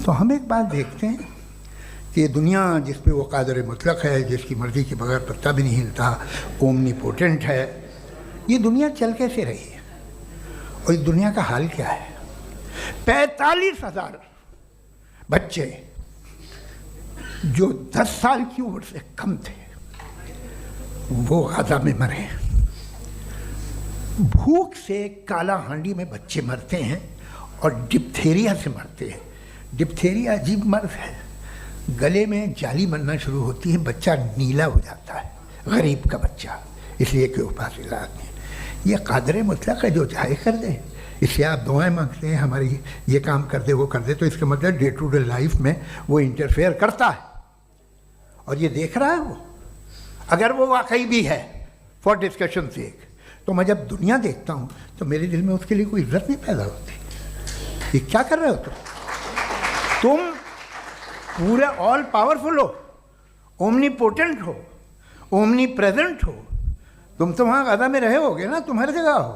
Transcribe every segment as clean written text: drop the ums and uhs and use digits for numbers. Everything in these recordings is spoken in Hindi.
तो हम एक बात देखते हैं कि ये दुनिया जिस पे वो कादर मुतलक है, जिसकी मर्ज़ी के बगैर पत्ता भी नहीं हिलता, ओमनीपोटेंट है, ये दुनिया चल कैसे रही है और इस दुनिया का हाल क्या है? 45,000 बच्चे जो 10 साल की उम्र से कम थे वो गाज़ा में मरे। भूख से काला हांडी में बच्चे मरते हैं और डिप्थेरिया से मरते हैं। डिप्थेरिया अजीब मर्ज है, गले में जाली बनना शुरू होती है, बच्चा नीला हो जाता है, गरीब का बच्चा, इसलिए कि उपास इलाज नहीं। ये कादर मुतलक है जो चाहे कर दे, इससे आप दुआएं मांगते हैं हमारी ये काम कर दे वो कर दे, तो इसका मतलब डे टू डे लाइफ में वो इंटरफेयर करता है और ये देख रहा है वो। अगर वो वाकई भी है फॉर डिस्कशन से एक, तो मैं जब दुनिया देखता हूँ तो मेरे दिल में उसके लिए कोई इज्जत नहीं पैदा होती। ये क्या कर रहे हो तुम पूरे ऑल पावरफुल हो, ओमनीपोटेंट हो, ओमनी प्रेजेंट हो। तुम तो वहाँ गाज़ा में रहे होगे ना, तुम हर जगह हो।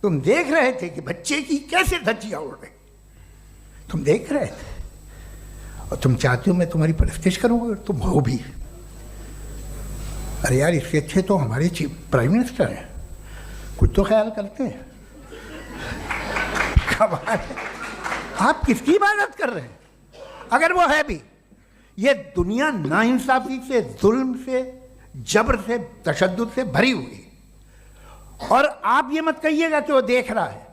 तुम देख रहे थे कि बच्चे की कैसे धज्जियाँ उड़ रही, तुम देख रहे थे और तुम चाहते हो मैं तुम्हारी परस्तिश करूँगा, तुम हो भी। अरे यार, इसके अच्छे तो हमारे चीफ प्राइम मिनिस्टर हैं, कुछ तो ख्याल करते हैं। कमाल है, आप किसकी इबादत कर रहे हैं? अगर वो है भी, ये दुनिया नाइंसाफी से, जुल्म से, जबर से, तशद्दुद से भरी हुई। और आप ये मत कहिएगा कि वो देख रहा है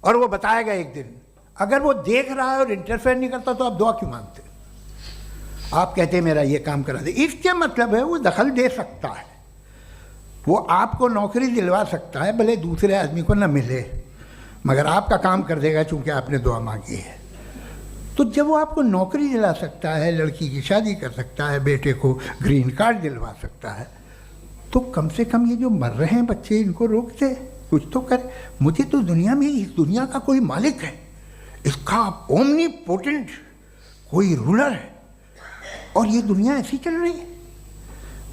और वो बताएगा एक दिन। अगर वो देख रहा है और इंटरफेयर नहीं करता तो आप दुआ क्यों मांगते? आप कहते हैं मेरा ये काम करा दे, इसके मतलब है वो दखल दे सकता है, वो आपको नौकरी दिलवा सकता है, भले दूसरे आदमी को न मिले, मगर आपका काम कर देगा चूंकि आपने दुआ मांगी है। तो जब वो आपको नौकरी दिला सकता है, लड़की की शादी कर सकता है, बेटे को ग्रीन कार्ड दिलवा सकता है, तो कम से कम ये जो मर रहे हैं बच्चे, इनको रोक दे, कुछ तो करे। मुझे तो दुनिया में, इस दुनिया का कोई मालिक है, इसका ओमनीपोटेंट कोई रूलर है और ये दुनिया ऐसी चल रही है।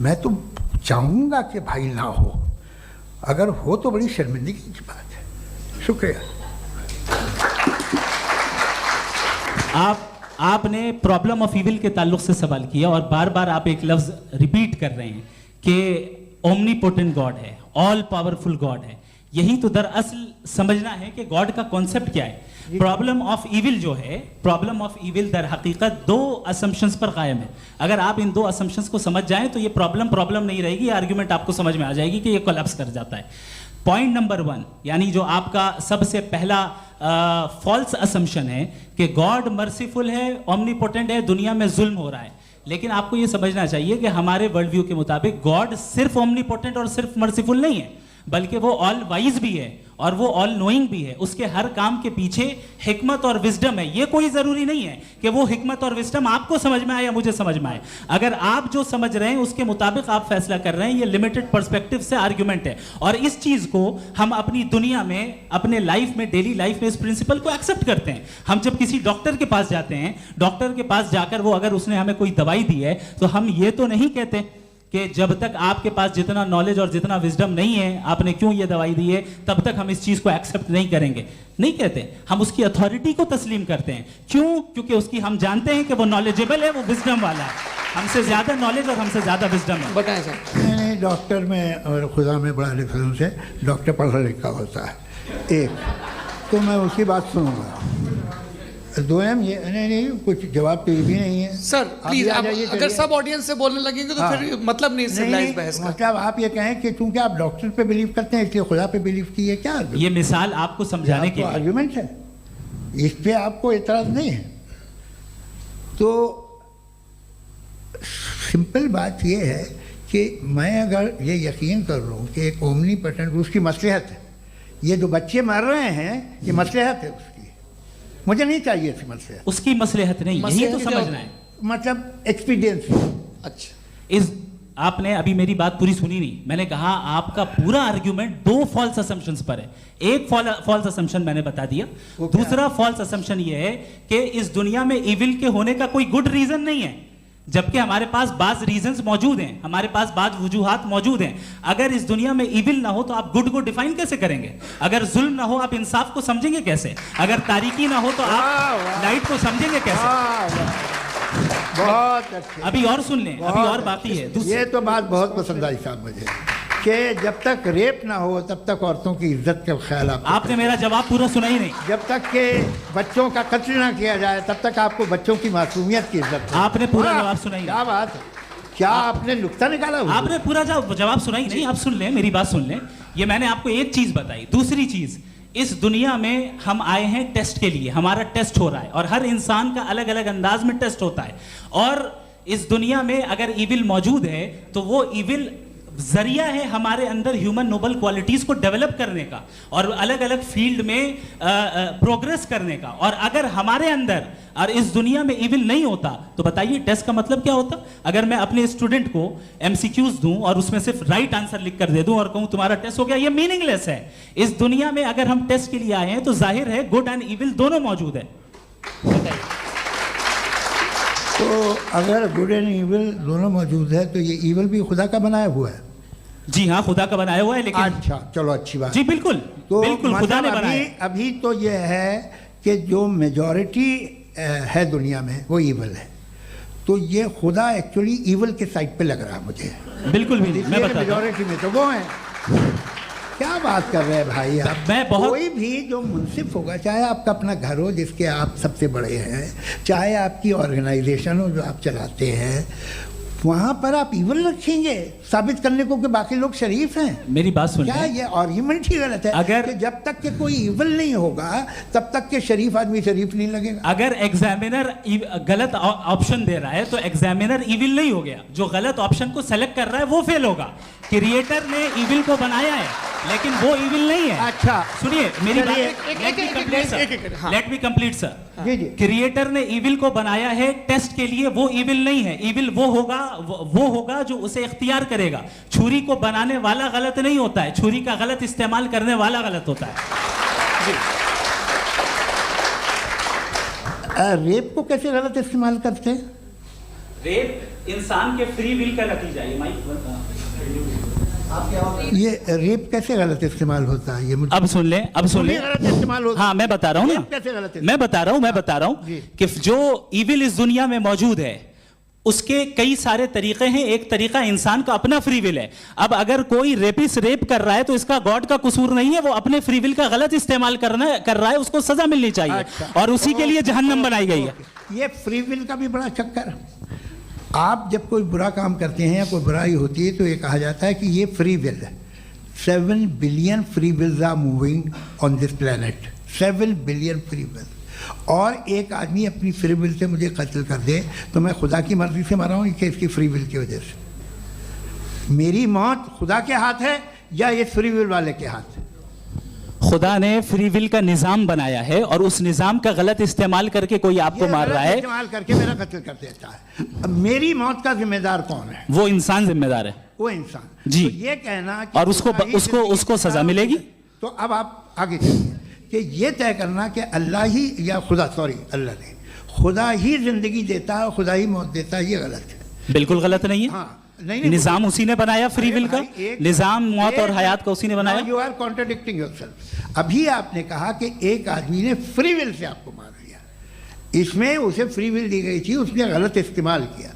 मैं तो चाहूँगा कि भाई ना हो, अगर हो तो बड़ी शर्मिंदगी की बात है। शुक्रिया। आपने प्रॉब्लम ऑफ इविल के ताल्लुक से सवाल किया और बार बार आप एक लफ्ज रिपीट कर रहे हैं कि ओमनीपोटेंट गॉड है, ऑल पावरफुल गॉड है। यही तो दरअसल समझना है कि गॉड का कॉन्सेप्ट क्या है। प्रॉब्लम ऑफ इविल जो है, प्रॉब्लम ऑफ इविल दर हकीकत दो असम्पशंस पर कायम है। अगर आप इन दो असम्पशंस को समझ जाएं तो ये प्रॉब्लम नहीं रहेगी, आर्ग्यूमेंट आपको समझ में आ जाएगी कि ये कोलैप्स कर जाता है। पॉइंट नंबर 1, यानी जो आपका सबसे पहला फॉल्स असम्पशन है कि गॉड मर्सीफुल है, ओमनीपोटेंट है, दुनिया में जुल्म हो रहा है। लेकिन आपको ये समझना चाहिए कि हमारे वर्ल्ड व्यू के मुताबिक गॉड सिर्फ ओमनीपोटेंट और सिर्फ मर्सीफुल नहीं है, बल्कि वो ऑल वाइज भी है और वो ऑल नोइंग भी है। उसके हर काम के पीछे हिकमत और विजडम है। ये कोई जरूरी नहीं है कि वो हिकमत और विजडम आपको समझ में आए या मुझे समझ में आए। अगर आप जो समझ रहे हैं उसके मुताबिक आप फैसला कर रहे हैं, ये लिमिटेड पर्सपेक्टिव से आर्ग्यूमेंट है। और इस चीज को हम अपनी दुनिया में, अपने लाइफ में, डेली लाइफ में इस प्रिंसिपल को एक्सेप्ट करते हैं। हम जब किसी डॉक्टर के पास जाते हैं, डॉक्टर के पास जाकर वो अगर उसने हमें कोई दवाई दी है तो हम ये तो नहीं कहते कि जब तक आपके पास जितना नॉलेज और जितना विजडम नहीं है, आपने क्यों ये दवाई दी है, तब तक हम इस चीज को एक्सेप्ट नहीं करेंगे। नहीं कहते, हम उसकी अथॉरिटी को तस्लीम करते हैं। क्यों? क्योंकि उसकी हम जानते हैं कि वो नॉलेजेबल है, वो विजडम वाला है, हमसे ज्यादा नॉलेज और हमसे ज्यादा विजडम है। बताएं सर। नहीं, डॉक्टर में और खुदा में बड़ा डिफरेंस है। डॉक्टर पढ़ा लिखा होता है, एक तो मैं उसकी बात सुनूंगा, दोयम ये नहीं कुछ जवाब तो ये भी नहीं है। सर प्लीज, आप अगर सब ऑडियंस से बोलने लगेंगे तो फिर मतलब नहीं सिविलाइज्ड बहस का। मतलब आप ये कहें कि चूंकि आप डॉक्टर पे बिलीव करते हैं इसलिए खुदा पे बिलीव किए, क्या ये मिसाल आपको समझाने के आर्गुमेंट है, इस पे आपको एतराज नहीं है। तो सिंपल बात ये है कि मैं अगर ये यकीन कर लूँ कि एक ओमनीपोटेंट, उसकी मसलहत है, ये जो बच्चे मर रहे हैं ये मसलहत है उसकी, मुझे नहीं चाहिए थी मसलहत। उसकी मसलहत नहीं, यही तो समझना है, मतलब एक्सपीरियंस। अच्छा, इस आपने अभी मेरी बात पूरी सुनी नहीं। मैंने कहा आपका पूरा आर्ग्यूमेंट दो फॉल्स असम्पशंस पर है। एक फॉल्स असम्पशन मैंने बता दिया, दूसरा फॉल्स असम्पशन ये है कि इस दुनिया में इविल के होने का कोई गुड रीजन नहीं है। जबकि हमारे पास बाज रीजंस मौजूद हैं, हमारे पास बाज वजूहात मौजूद हैं। अगर इस दुनिया में इविल ना हो तो आप गुड को डिफाइन कैसे करेंगे? अगर जुल्म ना हो आप इंसाफ को समझेंगे कैसे? अगर तारीकी ना हो तो आप लाइट को समझेंगे कैसे? बहुत अच्छे। अभी और सुन लें, अभी और बाकी है। ये तो बात बहुत पसंद आई साहब मुझे, कि जब तक रेप ना हो तब तक औरतों की इज्जत का ख्याल आपने मेरा जवाब पूरा सुना ही नहीं। जब तक के बच्चों का कत्ल ना किया जाए तब तक आपको बच्चों की मासूमियत की इज्जत है। आपने पूरा जवाब सुना ही नहीं। क्या बात है, क्या आपने नुक्ता निकाला? आपने पूरा जवाब सुना ही नहीं। आप सुन लें, मेरी बात सुन लें। ये मैंने आपको एक चीज बताई। दूसरी चीज, इस दुनिया में हम आए हैं टेस्ट के लिए, हमारा टेस्ट हो रहा है और हर इंसान का अलग अलग अंदाज में टेस्ट होता है। और इस दुनिया में अगर इविल मौजूद है तो वो इविल जरिया है हमारे अंदर ह्यूमन नोबल क्वालिटीज को डेवलप करने का और अलग अलग फील्ड में प्रोग्रेस करने का। और अगर हमारे अंदर और इस दुनिया में इविल नहीं होता तो बताइए टेस्ट का मतलब क्या होता? अगर मैं अपने स्टूडेंट को एमसीक्यूज दूं और उसमें सिर्फ राइट आंसर लिख कर दे दूं और कहूं तुम्हारा टेस्ट हो गया, ये मीनिंगलेस है। इस दुनिया में अगर हम टेस्ट के लिए आए हैं तो जाहिर है गुड एंड इविल दोनों मौजूद है। तो अगर गुड एंड इविल दोनों मौजूद है तो ये इविल भी खुदा का बनाया हुआ है? जी हाँ, खुदा का बनाया हुआ है। लेकिन अच्छा, चलो अच्छी बात। जी बिल्कुल, तो बिल्कुल खुदा ने बनाया। अभी तो ये है कि जो मेजॉरिटी है दुनिया में वो इविल है, तो ये खुदा एक्चुअली इविल के साइड पे लग रहा है मुझे। बिल्कुल भी नहीं, मैं बताता हूं। मेजॉरिटी में तो वो है। क्या बात कर रहे हैं भाई आप? कोई भी जो मुंसिफ होगा, चाहे आपका अपना घर हो जिसके आप सबसे बड़े हैं, चाहे आपकी ऑर्गेनाइजेशन हो जो आप चलाते हैं, वहाँ पर आप इविल रखेंगे साबित करने को कि बाकी लोग शरीफ हैं? मेरी बात सुन, क्या ये आर्ग्यूमेंट ही गलत है? अगर कि जब तक के कोई इविल नहीं होगा तब तक के शरीफ आदमी शरीफ नहीं लगेगा। अगर एग्जामिनर गलत ऑप्शन दे रहा है तो एग्जामिनर इविल नहीं हो गया। जो गलत ऑप्शन को सेलेक्ट कर रहा है वो फेल होगा। क्रिएटर ने इविल को बनाया है लेकिन वो इविल नहीं है। अच्छा सुनिए मेरी बात, लेट मी कंप्लीट सर। जी जी। क्रिएटर ने इविल को बनाया है टेस्ट के लिए, वो इविल नहीं है। इविल वो होगा जो उसे इख्तियार करेगा। छुरी को बनाने वाला गलत नहीं होता है, छुरी का गलत इस्तेमाल करने वाला गलत होता है। जी। रेप को कैसे गलत इस्तेमाल करते हैं? रेप इंसान के फ्री विल का नतीजा है। ये रेप कैसे गलत इस्तेमाल होता है? ये मुझे अब सुन ले, अब सुन ले। गलत इस्तेमाल होता है। हाँ मैं बता रहा हूँ ना, कैसे गलत? मैं बता रहा हूँ कि जो इविल इस दुनिया में मौजूद है उसके कई सारे तरीके हैं। एक तरीका इंसान का अपना फ्री विल है। अब अगर कोई रेपिस्ट रेप कर रहा है तो इसका गॉड का कसूर नहीं है, वो अपने फ्री विल का गलत इस्तेमाल कर रहा है, उसको सजा मिलनी चाहिए। अच्छा। और उसी के लिए जहन्नम बनाई गई है। ये फ्री विल का भी बड़ा चक्कर। आप जब कोई बुरा काम करते हैं या कोई बुराई होती है तो ये कहा जाता है कि ये फ्री विल है। 7 billion free wills are moving on this planet. 7 billion free will. और एक आदमी अपनी फ्री विल से मुझे कत्ल कर दे तो मैं खुदा की मर्जी से मारा हूँ कि इसकी फ्री विल की वजह से? मेरी मौत खुदा के हाथ है या ये फ्री विल वाले के हाथ है? खुदा ने फ्री विल का निजाम बनाया है और उस निजाम का गलत इस्तेमाल करके कोई आपको मार रहा है, इस्तेमाल करके मेरा कत्ल कर देता है। अब मेरी मौत का जिम्मेदार कौन है? वो इंसान जिम्मेदार है। वो इंसान। जी। तो ये कहना कि और उसको सजा मिलेगी। तो अब आप आगे चलिए कि ये तय करना कि अल्लाह ही या खुदा, सॉरी अल्लाह ने, खुदा ही जिंदगी देता है, खुदा ही मौत देता है, ये गलत है। बिल्कुल गलत नहीं है। हाँ, नहीं, निजाम उसी ने बनाया फ्री विल का। निजाम मौत और हयात का उसी ने बनाया। You are contradicting yourself. अभी आपने कहा कि एक आदमी ने फ्री विल से आपको मार दिया, इसमें उसे फ्री विल दी गई थी, उसने गलत इस्तेमाल किया।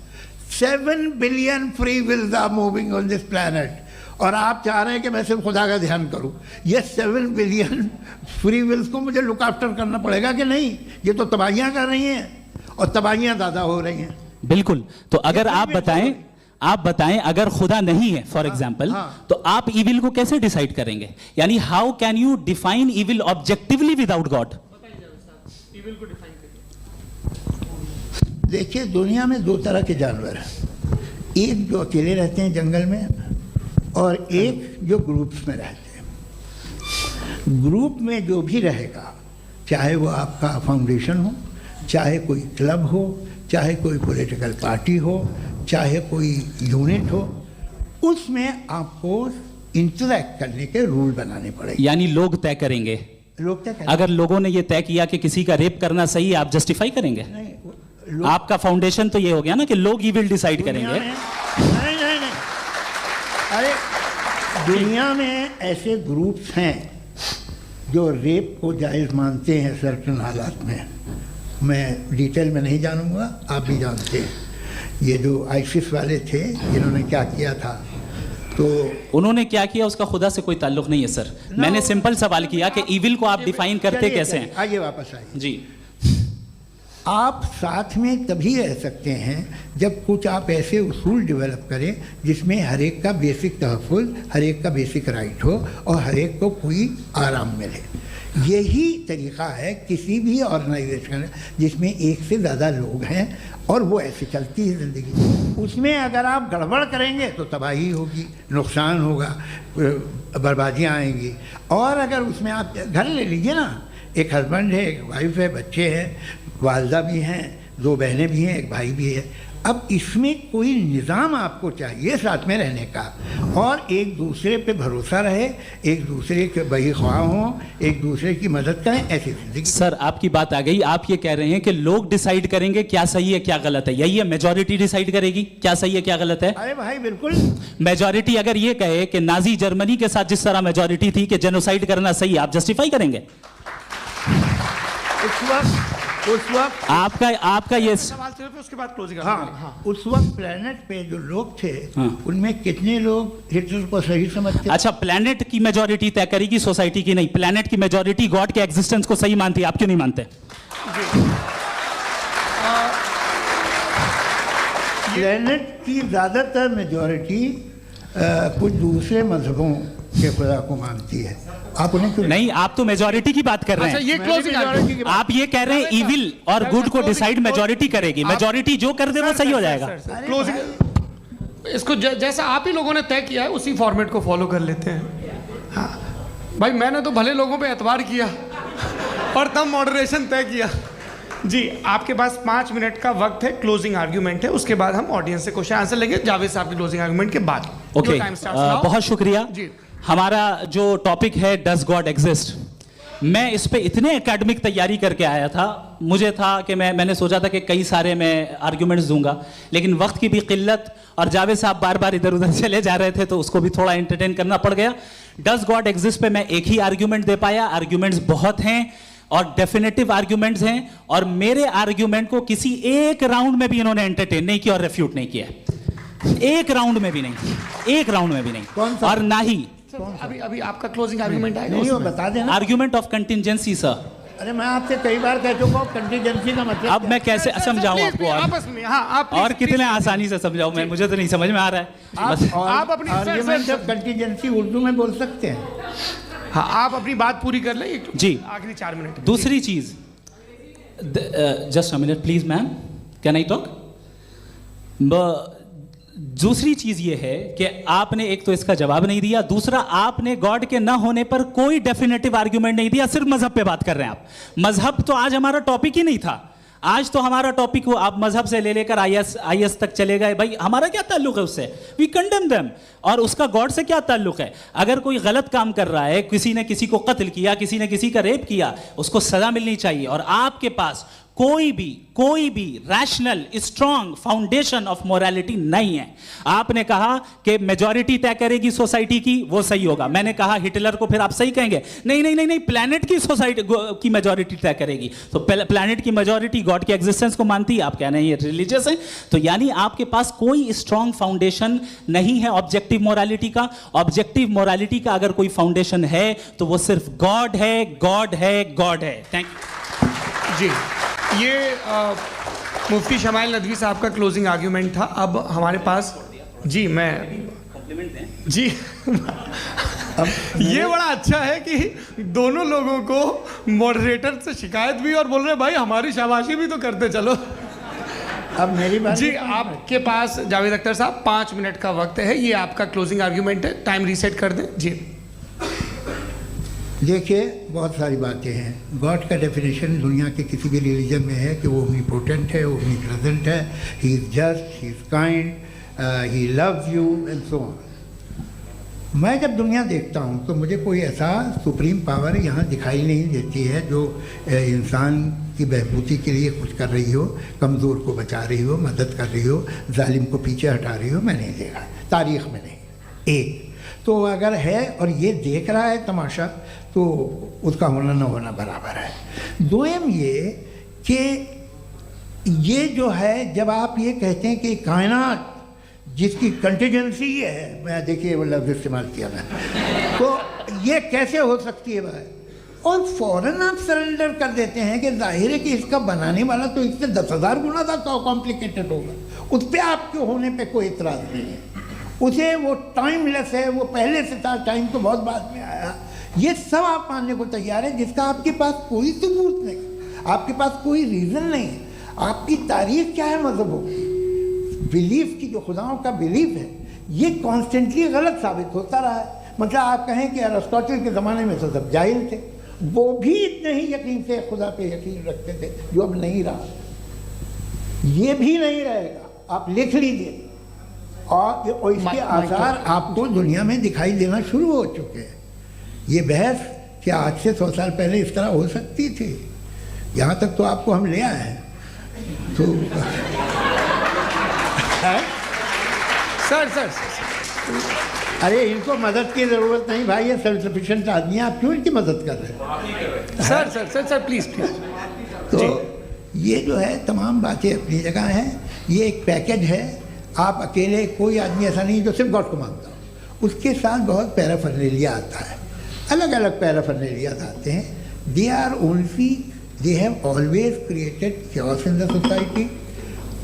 7 billion free wills are moving on this planet और आप चाह रहे हैं कि मैं सिर्फ खुदा का ध्यान करूं। ये 7 बिलियन फ्री विल्स को मुझे लुक आफ्टर करना पड़ेगा कि नहीं? ये तो तबाहियां कर रही हैं और तबाहियां ज़्यादा हो रही हैं। बिल्कुल। तो अगर आप बताएं अगर खुदा नहीं है फॉर एग्जाम्पल, तो आप इविल को कैसे डिसाइड करेंगे? यानी how can you define evil objectively without God? देखिए दुनिया में 2 तरह के जानवर हैं। एक जो अकेले रहते हैं जंगल में और एक जो ग्रुप्स में रहते हैं। ग्रुप में जो भी रहेगा, चाहे वो आपका फाउंडेशन हो, चाहे कोई क्लब हो, चाहे कोई पॉलिटिकल पार्टी हो, चाहे कोई यूनिट हो, उसमें आपको इंटरैक्ट करने के रूल बनाने पड़ेंगे। यानी लोग तय करेंगे। लोग तय करेंगे। अगर लोगों ने ये तय किया कि किसी का रेप करना सही है, आप जस्टिफाई करेंगे? नहीं, आपका फाउंडेशन तो ये हो गया ना कि लोग इविल डिसाइड करेंगे। नहीं, अरे दुनिया में ऐसे ग्रुप्स हैं जो रेप को जायज़ मानते हैं सर्टेन हालात में। मैं डिटेल में नहीं जानूंगा, आप भी जानते हैं। ये जो आईसिस वाले थे इन्होंने क्या किया था, तो उन्होंने क्या किया उसका खुदा से कोई ताल्लुक नहीं है सर। मैंने सिंपल सवाल किया कि इविल को आप डिफाइन करते कैसे हैं। आइए वापस आइए जी। आप साथ में तभी रह सकते हैं जब कुछ आप ऐसे उसूल डेवलप करें जिसमें हर एक का बेसिक तहफ़्फ़ुज़, हर एक का बेसिक राइट हो और हर एक को कोई आराम मिले। यही तरीक़ा है किसी भी ऑर्गेनाइजेशन जिसमें एक से ज़्यादा लोग हैं और वो ऐसे चलती है ज़िंदगी। उसमें अगर आप गड़बड़ करेंगे तो तबाही होगी, नुकसान होगा, बर्बादियाँ आएंगी। और अगर उसमें आप घर ले लीजिए ना, एक हस्बैंड है, एक वाइफ है, बच्चे हैं, वालदा भी हैं, 2 बहनें भी हैं, एक भाई भी है। अब इसमें कोई निज़ाम आपको चाहिए साथ में रहने का, और एक दूसरे पे भरोसा रहे, एक दूसरे के बहीख्वाह हों, एक दूसरे की मदद करें, ऐसी जिंदगी। सर आपकी बात आ गई। आप ये कह रहे हैं कि लोग डिसाइड करेंगे क्या सही है क्या गलत है, यही है? मेजॉरिटी डिसाइड करेगी क्या सही है क्या गलत है? अरे भाई बिल्कुल। मेजॉरिटी अगर ये कहे कि नाजी जर्मनी के साथ जिस तरह मेजॉरिटी थी कि जेनोसाइड करना सही है, आप जस्टिफाई करेंगे? उस वक्त आपका ये सवाल सिर्फ उसके बाद क्लोजिंग। हाँ, उस वक्त प्लेनेट पे जो लोग थे, हाँ। उनमें कितने लोग हिटलर को सही समझते? अच्छा, प्लेनेट की मेजॉरिटी तय करेगी सोसाइटी की नहीं। प्लेनेट की मेजॉरिटी गॉड के एग्जिस्टेंस को सही मानती है, आप क्यों नहीं मानते? प्लेनेट की ज़्यादातर मेजॉरिटी कुछ दूसरे मजहबों के खुदा को मानती है। आप उन्हें क्यों नहीं? आप तो मेजॉरिटी की बात कर रहे हैं। ये क्लोजिंग आप ये कह रहे हैं इविल और गुड को डिसाइड मेजॉरिटी करेगी। मेजॉरिटी जो कर दे वो सही हो जाएगा। क्लोजिंग इसको जैसा आप ही लोगों ने तय किया है उसी फॉर्मेट को फॉलो कर लेते हैं। हाँ भाई, मैंने तो भले लोगों पे एतबार किया और तब मॉडरेशन तय किया। जी, आपके पास 5 मिनट का वक्त है, क्लोजिंग आर्ग्यूमेंट है, उसके बाद हम ऑडियंस से क्वेश्चन आंसर लेंगे जावेद साहब के क्लोजिंग आर्ग्यूमेंट के बाद। ओके, बहुत शुक्रिया जी। हमारा जो टॉपिक है डज गॉड एग्जिस्ट, मैं इस पे इतने एकेडमिक तैयारी करके आया था। मुझे था कि मैंने सोचा था कि कई सारे मैं आर्ग्यूमेंट्स दूंगा, लेकिन वक्त की भी किल्लत और जावेद साहब बार बार इधर उधर चले जा रहे थे तो उसको भी थोड़ा एंटरटेन करना पड़ गया। डज गॉड एग्जिस्ट पे मैं एक ही आर्ग्यूमेंट दे पाया। आर्ग्यूमेंट्स बहुत हैं और डेफिनेटिव आर्ग्यूमेंट्स हैं, और मेरे आर्ग्यूमेंट को किसी एक राउंड में भी इन्होंने एंटरटेन नहीं किया और रेफ्यूट नहीं किया। एक राउंड में भी नहीं, एक राउंड में भी नहीं। और ना ही अभी आपका क्लोजिंग आर्ग्यूमेंट आएगा, नहीं, वो बता देना। Argument of contingency sir. अरे मैं आपसे कई बार कह चुका हूँ कंटीजेंसी का मतलब अब मैं कैसे समझाऊं आपको? और कितने आसानी से समझाऊं मैं? मुझे तो नहीं समझ में आ रहा है। आप अपनी आर्ग्यूमेंट ऑफ कंटीजेंसी उर्दू में बोल सकते हैं। हाँ, आप अपनी बात पूरी कर लें जी, आखिरी 4 मिनट। दूसरी चीज, just a minute please ma'am, can I talk? दूसरी चीज ये है कि आपने एक तो इसका जवाब नहीं दिया, दूसरा आपने गॉड के ना होने पर कोई डेफिनेटिव आर्ग्यूमेंट नहीं दिया, सिर्फ मजहब पे बात कर रहे हैं आप। मजहब तो आज हमारा टॉपिक ही नहीं था। आज तो हमारा टॉपिक हो, आप मजहब से ले लेकर आईएस तक चले गए। भाई हमारा क्या ताल्लुक है उससे? We condemn them. और उसका गॉड से क्या ताल्लुक है? अगर कोई गलत काम कर रहा है, किसी ने किसी को कत्ल किया, किसी ने किसी का रेप किया, उसको सजा मिलनी चाहिए। और आपके पास कोई भी rational strong foundation of morality नहीं है। आपने कहा कि मेजॉरिटी तय करेगी सोसाइटी की, वो सही होगा। मैंने कहा हिटलर को फिर आप सही कहेंगे? नहीं, प्लैनेट की सोसाइटी की मेजॉरिटी तय करेगी। तो प्लैनेट की मेजॉरिटी गॉड के एग्जिस्टेंस को मानती है, आप कह रहे हैं ये रिलीजियस है। तो यानी आपके पास कोई स्ट्रॉन्ग फाउंडेशन नहीं है ऑब्जेक्टिव मोरालिटी का। ऑब्जेक्टिव मोरालिटी का अगर कोई फाउंडेशन है तो वो सिर्फ गॉड है, गॉड है, गॉड है। थैंक यू जी। ये मुफ्ती शमाइल नदवी साहब का क्लोजिंग आर्ग्यूमेंट था। अब हमारे पास जी, मैं जी ये बड़ा अच्छा है कि दोनों लोगों को मॉडरेटर से शिकायत भी और बोल रहे भाई हमारी शाबाशी भी तो करते चलो। अब मेरी बात जी, आपके पास जावेद अख्तर साहब 5 मिनट का वक्त है। ये आपका क्लोजिंग आर्ग्यूमेंट है, टाइम रीसेट कर दें जी। देखिए, बहुत सारी बातें हैं। गॉड का डेफिनेशन दुनिया के किसी भी रिलीजन में है कि वो ओमनीपोटेंट है, वो ओमनीप्रेजेंट है, he is just, he is kind, he loves you and so on. मैं जब दुनिया देखता हूँ तो मुझे कोई ऐसा सुप्रीम पावर यहाँ दिखाई नहीं देती है जो इंसान की बहबूदी के लिए कुछ कर रही हो, कमज़ोर को बचा रही हो, मदद कर रही हो, जालिम को पीछे हटा रही हो, मैं नहीं देखा तारीख़ में नहीं। एक तो अगर है और ये देख रहा है तमाशा, तो उसका होना न होना बराबर है। दोम ये कि ये जो है, जब आप ये कहते हैं कि कायनात जिसकी कंटीजेंसी है, मैं देखिए वो लफ्ज़ इस्तेमाल किया मैं, तो ये कैसे हो सकती है भाई? और फ़ौरन आप सरेंडर कर देते हैं कि जाहिर है कि इसका बनाने वाला तो इससे 10,000 गुना था कॉम्प्लिकेटेड होगा, उस पर आपके होने पे कोई इतराज़ नहीं है। उसे वो टाइमलेस है, वो पहले से था, टाइम तो बहुत बाद में आया, ये सब आप मानने को तैयार है, जिसका आपके पास कोई सबूत नहीं, आपके पास कोई रीज़न नहीं है। आपकी तारीख क्या है मज़हबों की, बिलीफ की, जो खुदाओं का बिलीफ है, ये कॉन्स्टेंटली गलत साबित होता रहा है। मतलब आप कहें कि अरिस्टोटल के ज़माने में तो सब जाहिल थे, वो भी इतने ही यकीन से खुदा पे यकीन रखते थे, जो अब नहीं रहा, ये भी नहीं रहेगा, आप लिख लीजिए। और इसके आसार आपको दुनिया में दिखाई देना शुरू हो चुके हैं। ये बहस क्या आज से 100 साल पहले इस तरह हो सकती थी? यहाँ तक तो आपको हम ले आए हैं। तो सर अरे इनको मदद की ज़रूरत नहीं भाई, ये सेल्फ सफिशिएंट आदमी है, आप क्यों इनकी मदद कर रहे हैं? Sir please. तो ये जो है तमाम बातें अपनी जगह हैं। ये एक पैकेज है, आप अकेले, कोई आदमी ऐसा नहीं जो सिर्फ गॉड को मानता हो, उसके साथ बहुत पैराफर्नेलिया आता है, अलग अलग पैराफर्नेलियाज आते हैं। They have always created chaos in the society.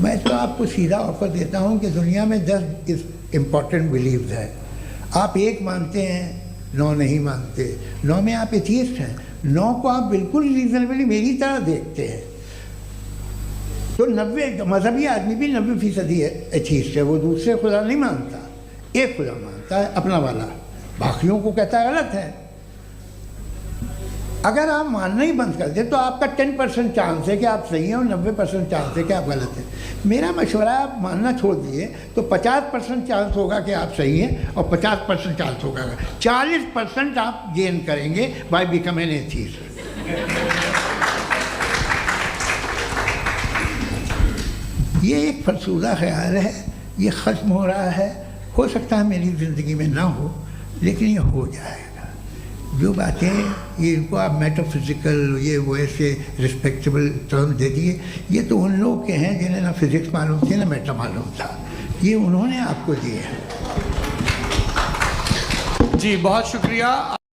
मैं तो आपको सीधा ऑफर देता हूँ कि दुनिया में 10 इम्पॉर्टेंट बिलीव्स है, आप 1 मानते हैं, 9 नहीं मानते, 9 में आप एथियस्ट हैं, 9 को आप बिल्कुल रीजनेबली मेरी तरह देखते हैं। तो 90 मजहबी आदमी भी 90% एथियस्ट है, वो दूसरे खुदा नहीं मानता, एक खुदा मानता है अपना वाला, बाकियों को कहता है गलत है। अगर आप मानना ही बंद कर दें तो आपका 10% चांस है कि आप सही हैं और 90% चांस है कि आप गलत हैं। मेरा मशवरा है आप मानना छोड़ दिए तो 50% चांस होगा कि आप सही हैं और 50% चांस होगा, 40% आप गेन करेंगे बाय बिकमिंग एन एथियस्ट। ये एक फरसूदा ख्याल है, ये ख़त्म हो रहा है, हो सकता है मेरी ज़िंदगी में ना हो, लेकिन ये हो जाएगा। जो बातें ये इनको आप मेटाफिज़िकल ये वो ऐसे रिस्पेक्टेबल टर्म दे दिए, ये तो उन लोग के हैं जिन्हें ना फिज़िक्स मालूम थी ना मेटा मालूम था, ये उन्होंने आपको दिए हैं। जी बहुत शुक्रिया।